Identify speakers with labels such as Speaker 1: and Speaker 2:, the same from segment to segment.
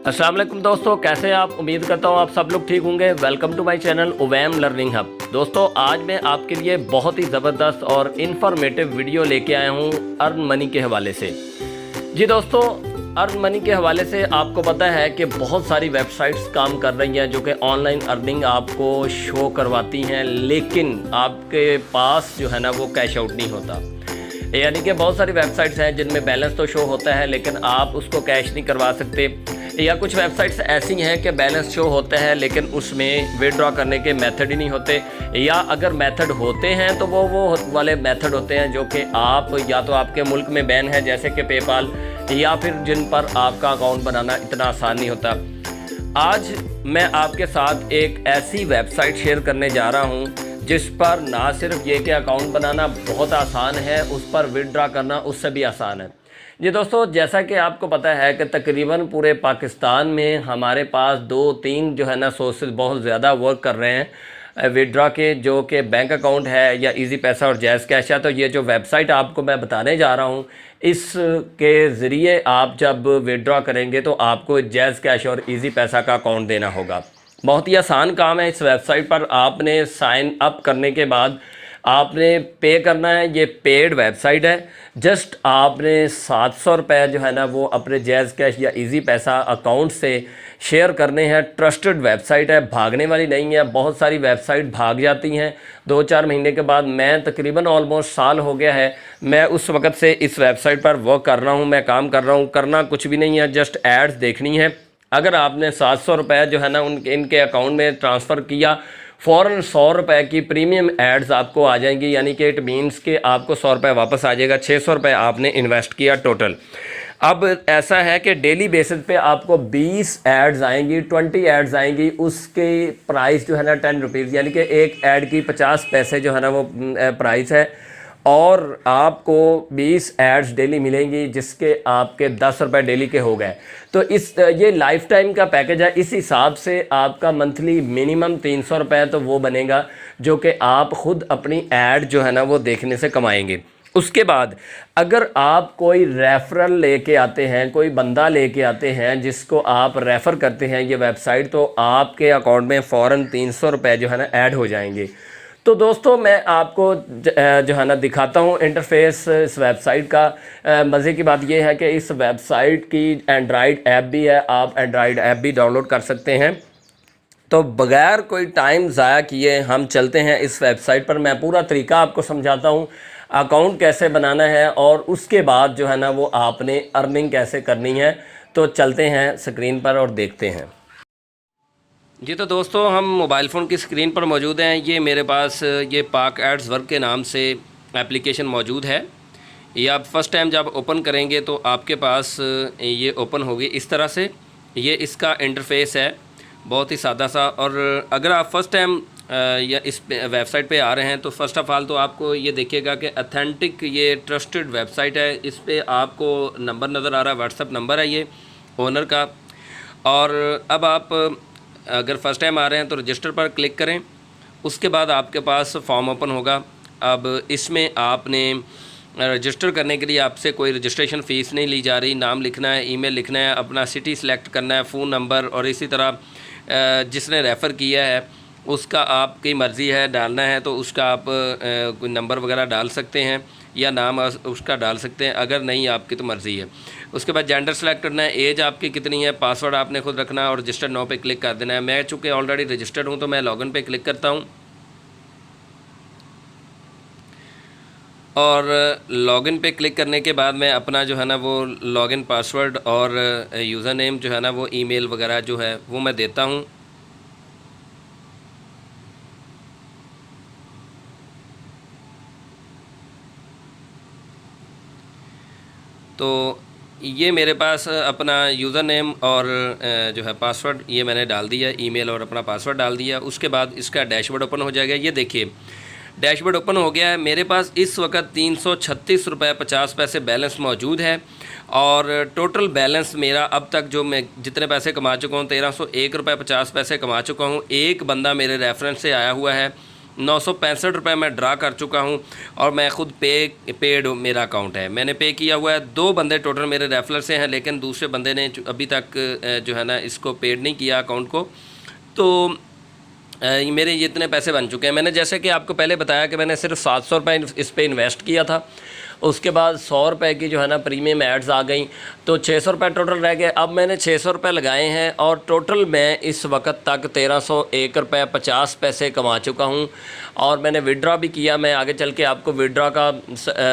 Speaker 1: अस्सलाम वालेकुम दोस्तों, कैसे हैं आप। उम्मीद करता हूँ आप सब लोग ठीक होंगे। वेलकम टू माय चैनल उवैम लर्निंग हब। दोस्तों आज मैं आपके लिए बहुत ही ज़बरदस्त और इन्फॉर्मेटिव वीडियो लेके आया हूँ अर्न मनी के हवाले से। जी दोस्तों, अर्न मनी के हवाले से आपको पता है कि बहुत सारी वेबसाइट्स काम कर रही हैं जो कि ऑनलाइन अर्निंग आपको शो करवाती हैं, लेकिन आपके पास जो है ना वो कैश आउट नहीं होता। यानी कि बहुत सारी वेबसाइट्स हैं जिनमें बैलेंस तो शो होता है लेकिन आप उसको कैश नहीं करवा सकते, या कुछ वेबसाइट्स ऐसी हैं कि बैलेंस शो होता है लेकिन उसमें विड्रॉ करने के मेथड ही नहीं होते, या अगर मेथड होते हैं तो वो वाले मेथड होते हैं जो कि आप या तो आपके मुल्क में बैन है जैसे कि पेपाल, या फिर जिन पर आपका अकाउंट बनाना इतना आसान नहीं होता। आज मैं आपके साथ एक ऐसी वेबसाइट शेयर करने जा रहा हूँ जिस पर ना सिर्फ ये कि अकाउंट बनाना बहुत आसान है, उस पर विड्रॉ करना उससे भी आसान है। जी दोस्तों, जैसा कि आपको पता है कि तकरीबन पूरे पाकिस्तान में हमारे पास 2-3 जो है ना सोर्सेज बहुत ज़्यादा वर्क कर रहे हैं विड्रॉ के, जो कि बैंक अकाउंट है या इजी पैसा और जैज़ कैश है। तो ये जो वेबसाइट आपको मैं बताने जा रहा हूँ, इसके ज़रिए आप जब विड्रॉ करेंगे तो आपको जैज़ कैश और इजी पैसा का अकाउंट देना होगा। बहुत ही आसान काम है। इस वेबसाइट पर आपने साइन अप करने के बाद आपने पे करना है। ये पेड वेबसाइट है। जस्ट आपने 700 रुपये जो है ना वो अपने जैज़ कैश या इजी पैसा अकाउंट से शेयर करने हैं। ट्रस्टेड वेबसाइट है, भागने वाली नहीं है। बहुत सारी वेबसाइट भाग जाती हैं 2-4 महीने के बाद। मैं तकरीबन ऑलमोस्ट साल हो गया है, मैं उस वक़्त से इस वेबसाइट पर वर्क कर रहा हूँ, मैं काम कर रहा हूँ। करना कुछ भी नहीं है, जस्ट एड्स देखनी है। अगर आपने 700 रुपये जो है ना इनके अकाउंट में ट्रांसफ़र किया, फ़ौरन 100 रुपये की प्रीमियम एड्स आपको आ जाएंगी, यानी कि इट मीन्स कि आपको 100 रुपये वापस आ जाएगा। 600 रुपये आपने इन्वेस्ट किया टोटल। अब ऐसा है कि डेली बेसिस पे आपको 20 एड्स आएंगी, 20 एड्स आएंगी। उसके प्राइस जो है ना 10 रुपीज़, यानी कि एक ऐड की 50 पैसे जो है ना वो प्राइस है, और आपको 20 एड्स डेली मिलेंगी जिसके आपके 10 रुपये डेली के हो गए। तो ये लाइफ टाइम का पैकेज है। इस हिसाब से आपका मंथली मिनिमम 300 रुपये तो वो बनेगा जो कि आप ख़ुद अपनी ऐड जो है ना वो देखने से कमाएंगे। उसके बाद अगर आप कोई रेफरल लेके आते हैं, कोई बंदा लेके आते हैं जिसको आप रेफ़र करते हैं ये वेबसाइट, तो आपके अकाउंट में फ़ौरन 300 रुपये जो है ना ऐड हो जाएंगे। तो दोस्तों मैं आपको जो है ना दिखाता हूँ इंटरफेस इस वेबसाइट का। मज़े की बात यह है कि इस वेबसाइट की एंड्राइड ऐप भी है, आप एंड्राइड ऐप भी डाउनलोड कर सकते हैं। तो बग़ैर कोई टाइम ज़ाया किए हम चलते हैं इस वेबसाइट पर। मैं पूरा तरीका आपको समझाता हूँ, अकाउंट कैसे बनाना है और उसके बाद जो है ना वो आपने अर्निंग कैसे करनी है। तो चलते हैं स्क्रीन पर और देखते हैं। जी तो दोस्तों, हम मोबाइल फ़ोन की स्क्रीन पर मौजूद हैं। ये मेरे पास ये पाक एड्स वर्क के नाम से एप्लीकेशन मौजूद है। ये आप फ़र्स्ट टाइम जब ओपन करेंगे तो आपके पास ये ओपन होगी इस तरह से। ये इसका इंटरफेस है, बहुत ही सादा सा। और अगर आप फ़र्स्ट टाइम या इस वेबसाइट पे आ रहे हैं तो फ़र्स्ट ऑफ़ ऑल तो आपको ये देखिएगा कि अथेंटिक ये ट्रस्टेड वेबसाइट है। इस पर आपको नंबर नज़र आ रहा है, व्हाट्सअप नंबर है ये ओनर का। और अब आप अगर फ़र्स्ट टाइम आ रहे हैं तो रजिस्टर पर क्लिक करें। उसके बाद आपके पास फॉर्म ओपन होगा। अब इसमें आपने रजिस्टर करने के लिए आपसे कोई रजिस्ट्रेशन फ़ीस नहीं ली जा रही। नाम लिखना है, ईमेल लिखना है, अपना सिटी सेलेक्ट करना है, फ़ोन नंबर, और इसी तरह जिसने रेफ़र किया है उसका आपकी मर्ज़ी है डालना है तो उसका आप कोई नंबर वगैरह डाल सकते हैं या नाम उसका डाल सकते हैं, अगर नहीं आपकी तो मर्ज़ी है। उसके बाद जेंडर सेलेक्ट करना है, एज आपकी कितनी है, पासवर्ड आपने खुद रखना है और रजिस्टर्ड नाउ पे क्लिक कर देना है। मैं चूँकि ऑलरेडी रजिस्टर्ड हूँ तो मैं लॉगिन पे क्लिक करता हूँ, और लॉगिन पे क्लिक करने के बाद मैं अपना जो है ना वो लॉगिन पासवर्ड और यूज़र नेम जो है ना वो ईमेल वगैरह जो है वो मैं देता हूँ। तो ये मेरे पास अपना यूज़र नेम और जो है पासवर्ड ये मैंने डाल दिया, ईमेल और अपना पासवर्ड डाल दिया। उसके बाद इसका डैशबोर्ड ओपन हो जाएगा। ये देखिए डैशबोर्ड ओपन हो गया है। मेरे पास इस वक्त 336 रुपये 50 पैसे बैलेंस मौजूद है, और टोटल बैलेंस मेरा अब तक जो मैं जितने पैसे कमा चुका हूँ 1301 रुपये 50 पैसे कमा चुका हूँ। एक बंदा मेरे रेफरेंस से आया हुआ है ₹965 मैं ड्रा कर चुका हूं और मैं ख़ुद पेड मेरा अकाउंट है, मैंने पे किया हुआ है। 2 बंदे टोटल मेरे रेफरल से हैं, लेकिन दूसरे बंदे ने अभी तक जो है ना इसको पेड नहीं किया अकाउंट को। तो मेरे ये इतने पैसे बन चुके हैं। मैंने जैसे कि आपको पहले बताया कि मैंने सिर्फ ₹700 इस पे इन्वेस्ट किया था। उसके बाद ₹100 की जो है ना प्रीमियम एड्स आ गई, तो ₹600 टोटल रह गए। अब मैंने ₹600 लगाए हैं और टोटल मैं इस वक्त तक ₹1301.50 कमा चुका हूं। और मैंने विड्रॉ भी किया। मैं आगे चल के आपको विड्रॉ का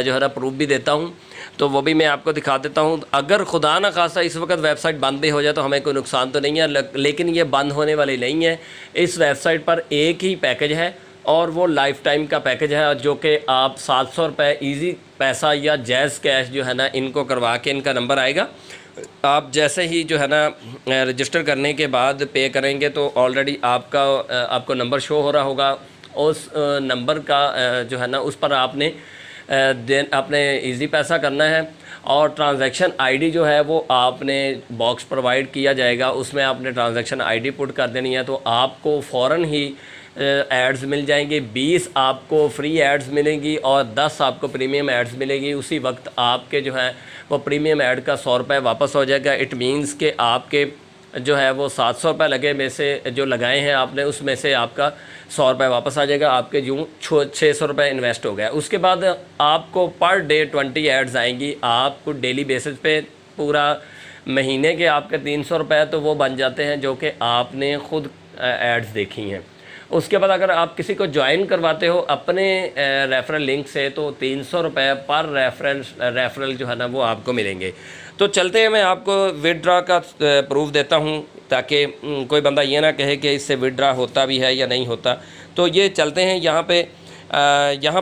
Speaker 1: जो है ना प्रूफ भी देता हूं, तो वो भी मैं आपको दिखा देता हूं। अगर खुदा न खासा इस वक्त वेबसाइट बंद भी हो जाए तो हमें कोई नुकसान तो नहीं है, लेकिन ये बंद होने वाली नहीं है। इस वेबसाइट पर एक ही पैकेज है और वो लाइफ टाइम का पैकेज है, जो कि आप ₹700 ईजी पैसा या जैज़ कैश जो है ना इनको करवा के, इनका नंबर आएगा, आप जैसे ही जो है ना रजिस्टर करने के बाद पे करेंगे तो ऑलरेडी आपको नंबर शो हो रहा होगा। उस नंबर का जो है ना उस पर आपने ईज़ी पैसा करना है और ट्रांजैक्शन आईडी जो है वो आपने बॉक्स प्रोवाइड किया जाएगा, उसमें आपने ट्रांजैक्शन आईडी पुट कर देनी है। तो आपको फ़ौरन ही एड्स मिल जाएंगे। 20 आपको फ्री एड्स मिलेंगी और 10 आपको प्रीमियम एड्स मिलेगी। उसी वक्त आपके जो है वो प्रीमियम ऐड का ₹100 वापस हो जाएगा। इट मीन्स कि आपके जो है वो ₹700 लगे में से जो लगाए हैं आपने, उसमें से आपका ₹100 वापस आ जाएगा। आपके यूँ ₹600 इन्वेस्ट हो गया। उसके बाद आपको पर डे 20 एड्स आएंगी। आपको डेली बेसिस पे पूरा महीने के आपके ₹300 तो वो बन जाते हैं जो कि आपने ख़ुद एड्स देखी हैं। उसके बाद अगर आप किसी को ज्वाइन करवाते हो अपने रेफरल लिंक से तो ₹300 पर रेफरल जो है ना वो आपको मिलेंगे। तो चलते हैं, मैं आपको विड्रॉ का प्रूफ देता हूं ताकि कोई बंदा ये ना कहे कि इससे विड्रॉ होता भी है या नहीं होता। तो ये चलते हैं, यहाँ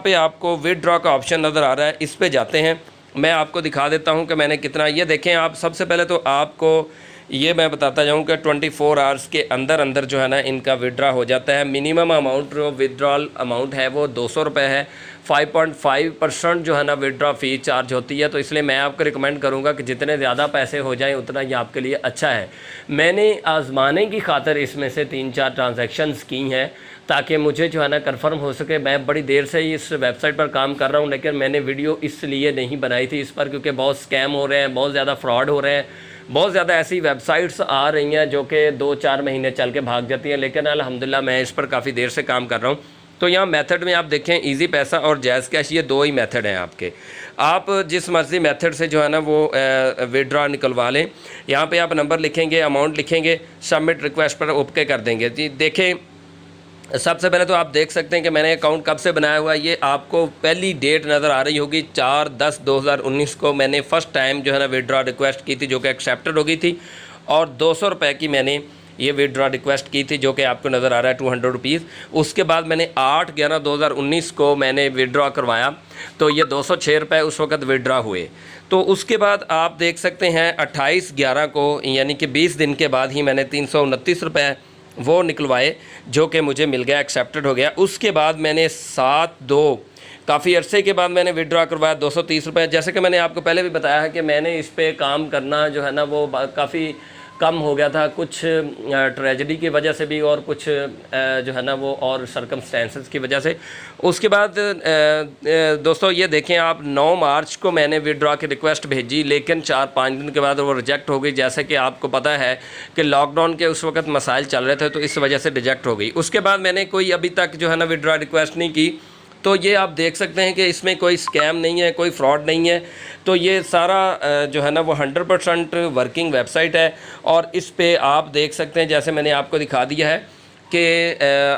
Speaker 1: पे आपको विड्रॉ का ऑप्शन नज़र आ रहा है, इस पे जाते हैं। मैं आपको दिखा देता हूँ कि मैंने कितना, ये देखें आप। सबसे पहले तो आपको ये मैं बताता जाऊँ कि 24 आवर्स के अंदर जो है ना इनका विड्रॉ हो जाता है। मिनिमम अमाउंट जो विड्रॉल अमाउंट है वो ₹200 है। 5.5% जो है ना विड्रॉ फ़ी चार्ज होती है। तो इसलिए मैं आपको रिकमेंड करूँगा कि जितने ज़्यादा पैसे हो जाएं उतना ही आपके लिए अच्छा है। मैंने आजमाने की खातिर इसमें से 3-4 ट्रांजैक्शंस की हैं ताकि मुझे जो है ना कंफर्म हो सके। मैं बड़ी देर से ही इस वेबसाइट पर काम कर रहा हूँ, लेकिन मैंने वीडियो इसलिए नहीं बनाई थी इस पर क्योंकि बहुत स्कैम हो रहे हैं, बहुत ज़्यादा फ्रॉड हो रहे हैं, बहुत ज़्यादा ऐसी वेबसाइट्स आ रही हैं जो कि 2-4 महीने चल के भाग जाती हैं। लेकिन अल्हम्दुलिल्लाह मैं इस पर काफ़ी देर से काम कर रहा हूँ। तो यहाँ मेथड में आप देखें इजी पैसा और जैज़ कैश, ये 2 ही मेथड हैं आपके। आप जिस मर्ज़ी मेथड से जो है ना वो विड्रॉ निकलवा लें। यहाँ पे आप नंबर लिखेंगे, अमाउंट लिखेंगे, सबमिट रिक्वेस्ट पर ओके कर देंगे। जी देखें, सबसे पहले तो आप देख सकते हैं कि मैंने अकाउंट कब से बनाया हुआ है। ये आपको पहली डेट नज़र आ रही होगी, 4/10/2019 को मैंने फ़र्स्ट टाइम जो है ना विड्रॉ रिक्वेस्ट की थी, जो कि एक्सेप्टेड हो गई थी। और ₹200 की मैंने ये विड्रॉ रिक्वेस्ट की थी, जो कि आपको नज़र आ रहा है ₹200। उसके बाद मैंने 8/11/2019 को मैंने विड्रॉ करवाया, तो ये ₹206 उस वक्त विड्रॉ हुए। तो उसके बाद आप देख सकते हैं 28/11 को, यानी कि 20 दिन के बाद ही मैंने ₹329 वो निकलवाए, जो कि मुझे मिल गया, एक्सेप्टेड हो गया। उसके बाद मैंने 7/2 काफ़ी अरसे के बाद मैंने विड्रॉ करवाया ₹230। जैसे कि मैंने आपको पहले भी बताया है कि मैंने इस पे काम करना जो है ना वो काफ़ी कम हो गया था, कुछ ट्रेजेडी की वजह से भी और कुछ जो है ना वो और सर्कमस्टेंसेस की वजह से। उसके बाद दोस्तों ये देखें आप, 9 मार्च को मैंने विड्रॉ की रिक्वेस्ट भेजी, लेकिन 4-5 दिन के बाद वो रिजेक्ट हो गई। जैसे कि आपको पता है कि लॉकडाउन के उस वक्त मसाइल चल रहे थे, तो इस वजह से रिजेक्ट हो गई। उसके बाद मैंने कोई अभी तक जो है ना विड्रॉ रिक्वेस्ट नहीं की। तो ये आप देख सकते हैं कि इसमें कोई स्कैम नहीं है, कोई फ्रॉड नहीं है। तो ये सारा जो है ना वो 100% वर्किंग वेबसाइट है। और इस पे आप देख सकते हैं, जैसे मैंने आपको दिखा दिया है कि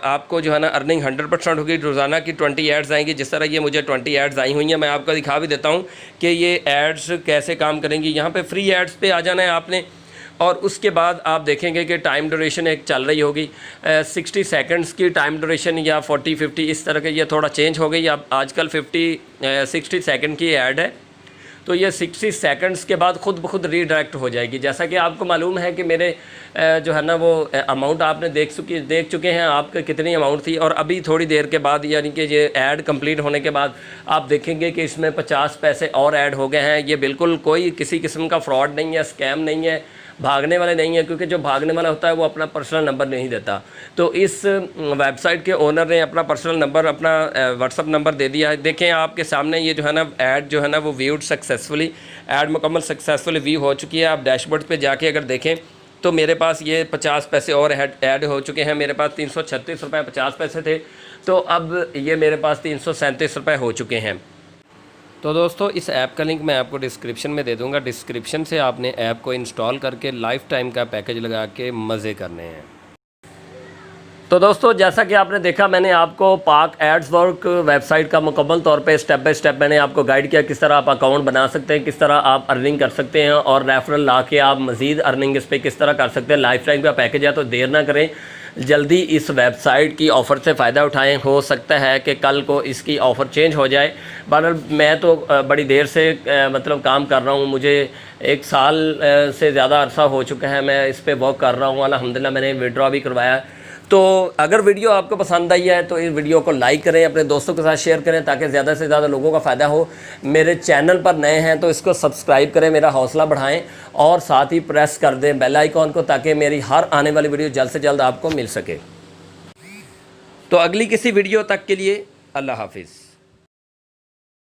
Speaker 1: आपको जो है ना अर्निंग 100% होगी। रोज़ाना की 20 एड्स आएंगी। जिस तरह ये मुझे 20 एड्स आई हुई हैं, मैं आपको दिखा भी देता हूँ कि ये एड्स कैसे काम करेंगी। यहाँ पे फ्री एड्स पे आ जाना है आपने, और उसके बाद आप देखेंगे कि टाइम ड्यूरेशन एक चल रही होगी 60 सेकंड्स की टाइम ड्यूरेशन, या 40-50 इस तरह के। ये थोड़ा चेंज हो गई, अब आजकल 60 सेकंड की ऐड है। तो ये 60 सेकंड्स के बाद खुद ब खुद रीडायरेक्ट हो जाएगी। जैसा कि आपको मालूम है कि मेरे जो है ना वो अमाउंट आपने देख चुके हैं आपका कितनी अमाउंट थी। और अभी थोड़ी देर के बाद, यानी कि ये ऐड कंप्लीट होने के बाद आप देखेंगे कि इसमें 50 पैसे और ऐड हो गए हैं। ये बिल्कुल कोई किसी किस्म का फ्रॉड नहीं है, स्कैम नहीं है। भागने वाले नहीं हैं, क्योंकि जो भागने वाला होता है वो अपना पर्सनल नंबर नहीं देता। तो इस वेबसाइट के ओनर ने अपना पर्सनल नंबर, अपना व्हाट्सअप नंबर दे दिया है। देखें आपके सामने ये जो है ना ऐड जो है ना वो व्यूड सक्सेसफुली, ऐड मुकम्मल सक्सेसफुली व्यू हो चुकी है। आप डैशबोर्ड पे जाके अगर देखें तो मेरे पास ये 50 पैसे और ऐड हो चुके हैं। मेरे पास 336 रुपये 50 पैसे थे, तो अब ये मेरे पास 337 रुपये हो चुके हैं। तो दोस्तों इस ऐप का लिंक मैं आपको डिस्क्रिप्शन में दे दूंगा। डिस्क्रिप्शन से आपने ऐप को इंस्टॉल करके लाइफ टाइम का पैकेज लगा के मज़े करने हैं। तो दोस्तों जैसा कि आपने देखा, मैंने आपको पाक एड्स वर्क वेबसाइट का मुकम्मल तौर पे स्टेप बाय स्टेप मैंने आपको गाइड किया, किस तरह आप अकाउंट बना सकते हैं, किस तरह आप अर्निंग कर सकते हैं और रेफरल ला के आप मज़ीद अर्निंग इस पर किस तरह कर सकते हैं। लाइफ टाइम का पैकेज है, तो देर ना करें, जल्दी इस वेबसाइट की ऑफ़र से फ़ायदा उठाएं। हो सकता है कि कल को इसकी ऑफ़र चेंज हो जाए। बहरहाल मैं तो बड़ी देर से मतलब काम कर रहा हूँ, मुझे 1 साल से ज़्यादा अरसा हो चुका है मैं इस पर वर्क कर रहा हूँ। अल्हम्दुलिल्लाह मैंने विड्रॉ भी करवाया। तो अगर वीडियो आपको पसंद आई है तो इस वीडियो को लाइक करें, अपने दोस्तों के साथ शेयर करें ताकि ज़्यादा से ज़्यादा लोगों का फ़ायदा हो। मेरे चैनल पर नए हैं तो इसको सब्सक्राइब करें, मेरा हौसला बढ़ाएं और साथ ही प्रेस कर दें बेल आइकॉन को, ताकि मेरी हर आने वाली वीडियो जल्द से जल्द आपको मिल सके। तो अगली किसी वीडियो तक के लिए अल्लाह हाफिज़।